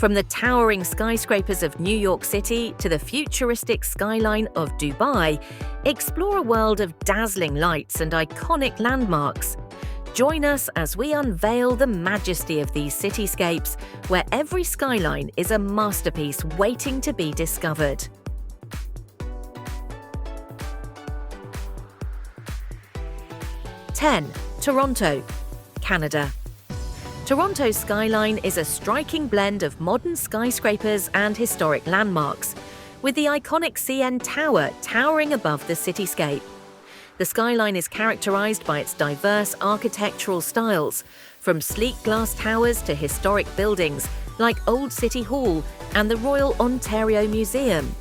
From the towering skyscrapers of New York City to the futuristic skyline of Dubai, explore a world of dazzling lights and iconic landmarks. Join us as we unveil the majesty of these cityscapes, where every skyline is a masterpiece waiting to be discovered. Toronto, Canada. Toronto's skyline is a striking blend of modern skyscrapers and historic landmarks, with the iconic CN Tower towering above the cityscape. The skyline is characterized by its diverse architectural styles, from sleek glass towers to historic buildings like Old City Hall and the Royal Ontario Museum.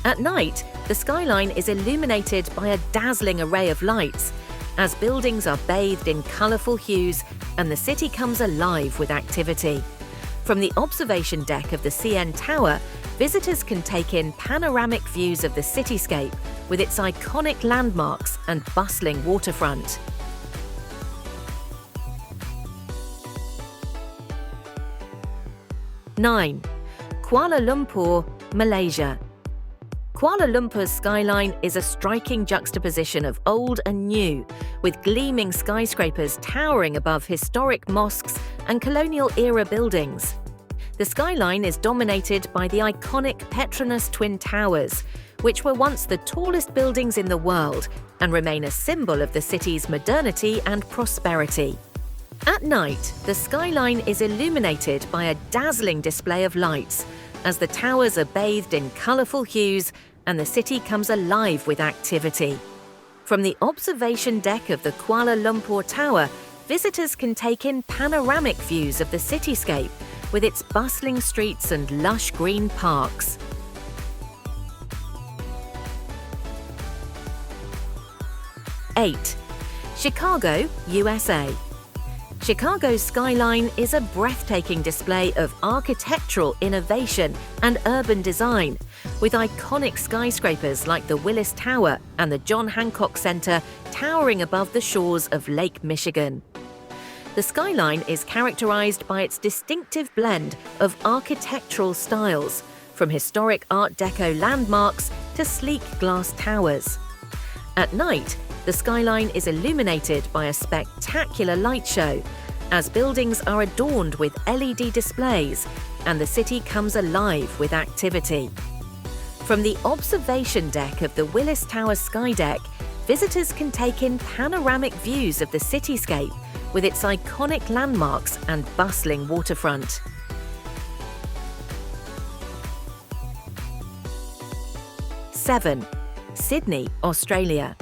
At night, the skyline is illuminated by a dazzling array of lights, as buildings are bathed in colourful hues and the city comes alive with activity. From the observation deck of the CN Tower, visitors can take in panoramic views of the cityscape with its iconic landmarks and bustling waterfront. Kuala Lumpur, Malaysia. Kuala Lumpur's skyline is a striking juxtaposition of old and new, with gleaming skyscrapers towering above historic mosques and colonial-era buildings. The skyline is dominated by the iconic Petronas Twin Towers, which were once the tallest buildings in the world and remain a symbol of the city's modernity and prosperity. At night, the skyline is illuminated by a dazzling display of lights, as the towers are bathed in colourful hues and the city comes alive with activity. From the observation deck of the Kuala Lumpur Tower, visitors can take in panoramic views of the cityscape with its bustling streets and lush green parks. Chicago, USA. Chicago's skyline is a breathtaking display of architectural innovation and urban design, with iconic skyscrapers like the Willis Tower and the John Hancock Center towering above the shores of Lake Michigan. The skyline is characterized by its distinctive blend of architectural styles, from historic Art Deco landmarks to sleek glass towers. At night, the skyline is illuminated by a spectacular light show, as buildings are adorned with LED displays and the city comes alive with activity. From the observation deck of the Willis Tower Skydeck, visitors can take in panoramic views of the cityscape with its iconic landmarks and bustling waterfront. Sydney, Australia.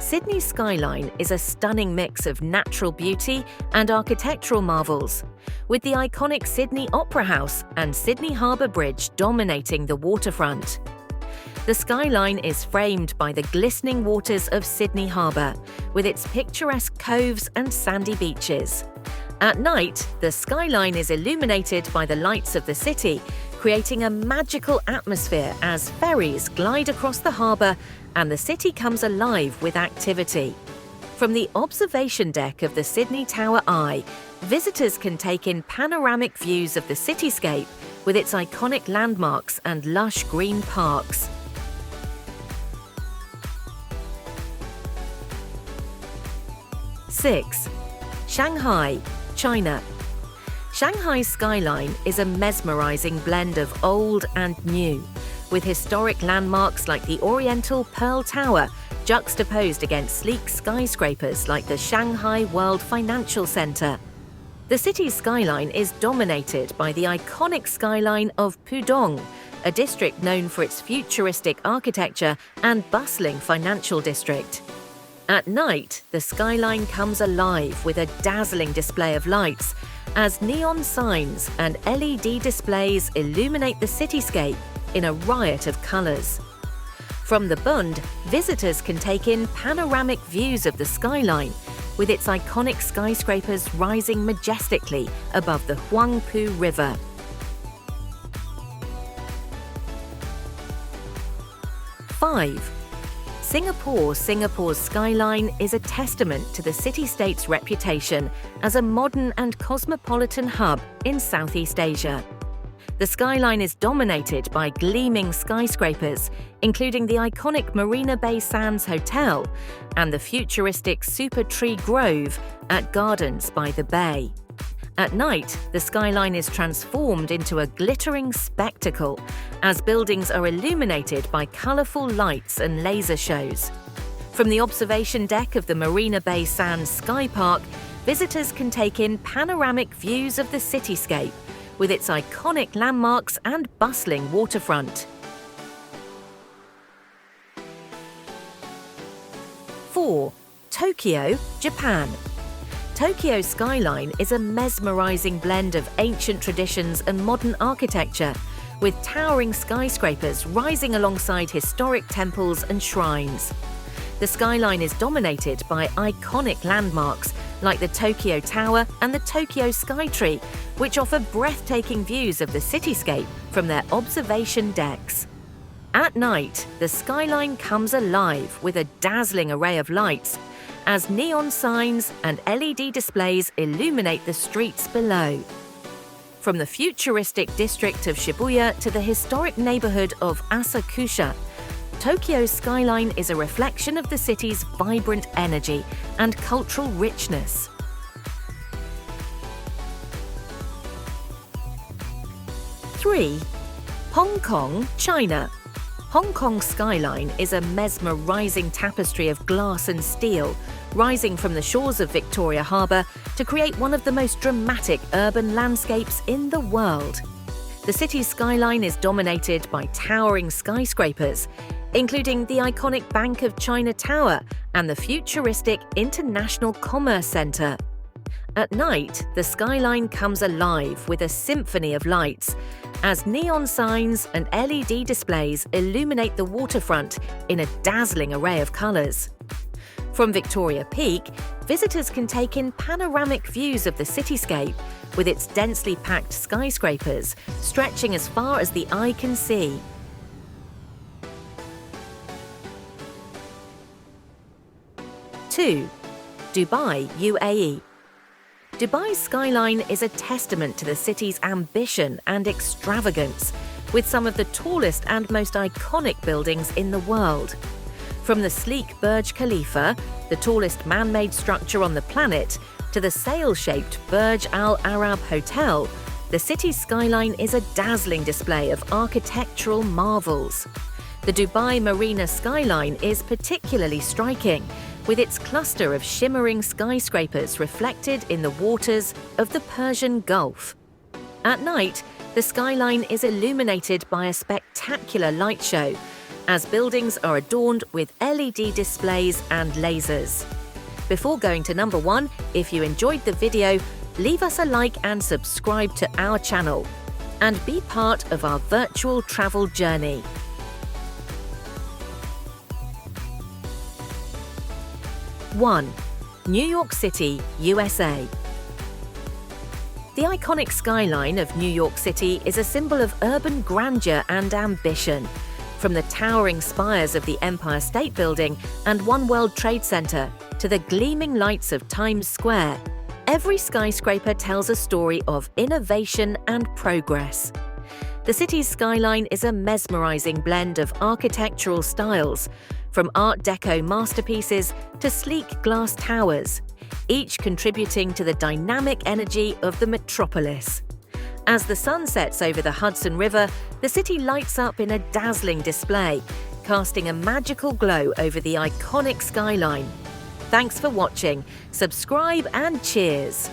Sydney's skyline is a stunning mix of natural beauty and architectural marvels, with the iconic Sydney Opera House and Sydney Harbour Bridge dominating the waterfront. The skyline is framed by the glistening waters of Sydney Harbour, with its picturesque coves and sandy beaches. At night, the skyline is illuminated by the lights of the city, creating a magical atmosphere as ferries glide across the harbour and the city comes alive with activity. From the observation deck of the Sydney Tower Eye, visitors can take in panoramic views of the cityscape with its iconic landmarks and lush green parks. Shanghai, China. Shanghai's skyline is a mesmerizing blend of old and new, with historic landmarks like the Oriental Pearl Tower juxtaposed against sleek skyscrapers like the Shanghai World Financial Center. The city's skyline is dominated by the iconic skyline of Pudong, a district known for its futuristic architecture and bustling financial district. At night, the skyline comes alive with a dazzling display of lights, as neon signs and LED displays illuminate the cityscape in a riot of colors. From the Bund, visitors can take in panoramic views of the skyline, with its iconic skyscrapers rising majestically above the Huangpu River. Singapore's skyline is a testament to the city-state's reputation as a modern and cosmopolitan hub in Southeast Asia. The skyline is dominated by gleaming skyscrapers, including the iconic Marina Bay Sands Hotel and the futuristic Super Tree Grove at Gardens by the Bay. At night, the skyline is transformed into a glittering spectacle as buildings are illuminated by colorful lights and laser shows. From the observation deck of the Marina Bay Sands Sky Park, visitors can take in panoramic views of the cityscape with its iconic landmarks and bustling waterfront. 4. Tokyo, Japan. Tokyo's skyline is a mesmerizing blend of ancient traditions and modern architecture, with towering skyscrapers rising alongside historic temples and shrines. The skyline is dominated by iconic landmarks like the Tokyo Tower and the Tokyo Skytree, which offer breathtaking views of the cityscape from their observation decks. At night, the skyline comes alive with a dazzling array of lights, as neon signs and LED displays illuminate the streets below. From the futuristic district of Shibuya to the historic neighborhood of Asakusa, Tokyo's skyline is a reflection of the city's vibrant energy and cultural richness. 3. Hong Kong, China. Hong Kong's skyline is a mesmerizing tapestry of glass and steel, rising from the shores of Victoria Harbour to create one of the most dramatic urban landscapes in the world. The city's skyline is dominated by towering skyscrapers, including the iconic Bank of China Tower and the futuristic International Commerce Centre. At night, the skyline comes alive with a symphony of lights, as neon signs and LED displays illuminate the waterfront in a dazzling array of colours. From Victoria Peak, visitors can take in panoramic views of the cityscape, with its densely packed skyscrapers stretching as far as the eye can see. 2. Dubai, UAE. Dubai's skyline is a testament to the city's ambition and extravagance, with some of the tallest and most iconic buildings in the world. From the sleek Burj Khalifa, the tallest man-made structure on the planet, to the sail-shaped Burj Al Arab Hotel, the city's skyline is a dazzling display of architectural marvels. The Dubai Marina skyline is particularly striking, with its cluster of shimmering skyscrapers reflected in the waters of the Persian Gulf. At night, the skyline is illuminated by a spectacular light show, as buildings are adorned with LED displays and lasers. Before going to number 1, if you enjoyed the video, leave us a like and subscribe to our channel, and be part of our virtual travel journey. 1. New York City, USA. The iconic skyline of New York City is a symbol of urban grandeur and ambition. From the towering spires of the Empire State Building and One World Trade Center to the gleaming lights of Times Square, every skyscraper tells a story of innovation and progress. The city's skyline is a mesmerizing blend of architectural styles, from Art Deco masterpieces to sleek glass towers, each contributing to the dynamic energy of the metropolis. As the sun sets over the Hudson River, the city lights up in a dazzling display, casting a magical glow over the iconic skyline. Thanks for watching. Subscribe and cheers!